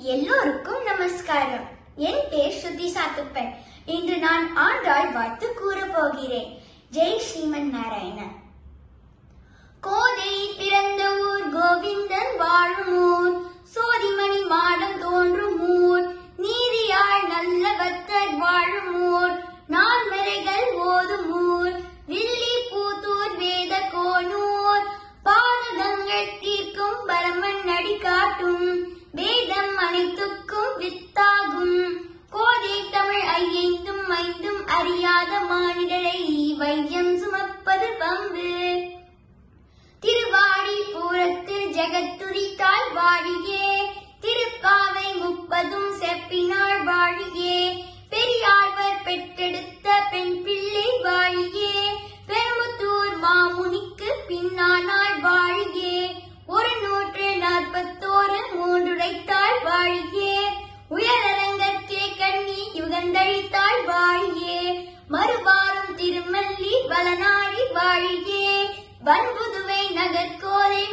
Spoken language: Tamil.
எல்லோருக்கும் நமஸ்காரம். என் பேர் ஸ்ருதி சாத்துப்பன். இன்று நான் ஆண்டாள் வாழ்த்து கூற போகிறேன். ஜெய் ஸ்ரீமன் நாராயண. கோதை பிறந்த ஊர், கோவிந்தன் வாழும் ஊர், சோதிமணி மாடம் தோன்றும் ஊர், நீதியாள் நல்ல பக்தர் வாழும் ஊர், நான்மறைகள் ஓதும் ஊர், வில்லி பூத்தூர் வேத கோனூர், பாதகங்கள் தீர்க்கும் பரமன் நடி காட்டும், வேதம் அனைத்துக்கும் வித்தாகும், கோதை தமிழ் ஐந்தும் ஐந்தும் அறியாத மானிடரை வையம் சுமப்பது வம்பு. திருவாடி பூரத்து ஜெகத்துரித்தாள் வாழியே, திருப்பாவை 30 செப்பினாள் வாழியே, பெரியாழ்வர் பெற்றெடுத்த பெண் பிள்ளை வாழியே, பெருமுத்தூர் மாமுனிக்கு பின்னானாள் வாழியே, 141 மூன்றுரைத்தாள் வாழியே, உயரரங்கற்கே கண்ணி யுகந்தழித்தாள் வாழியே, மறுவாரும் திருமல்லி வளநாடி வாழியே, வன்புதுவை நகர்கோதை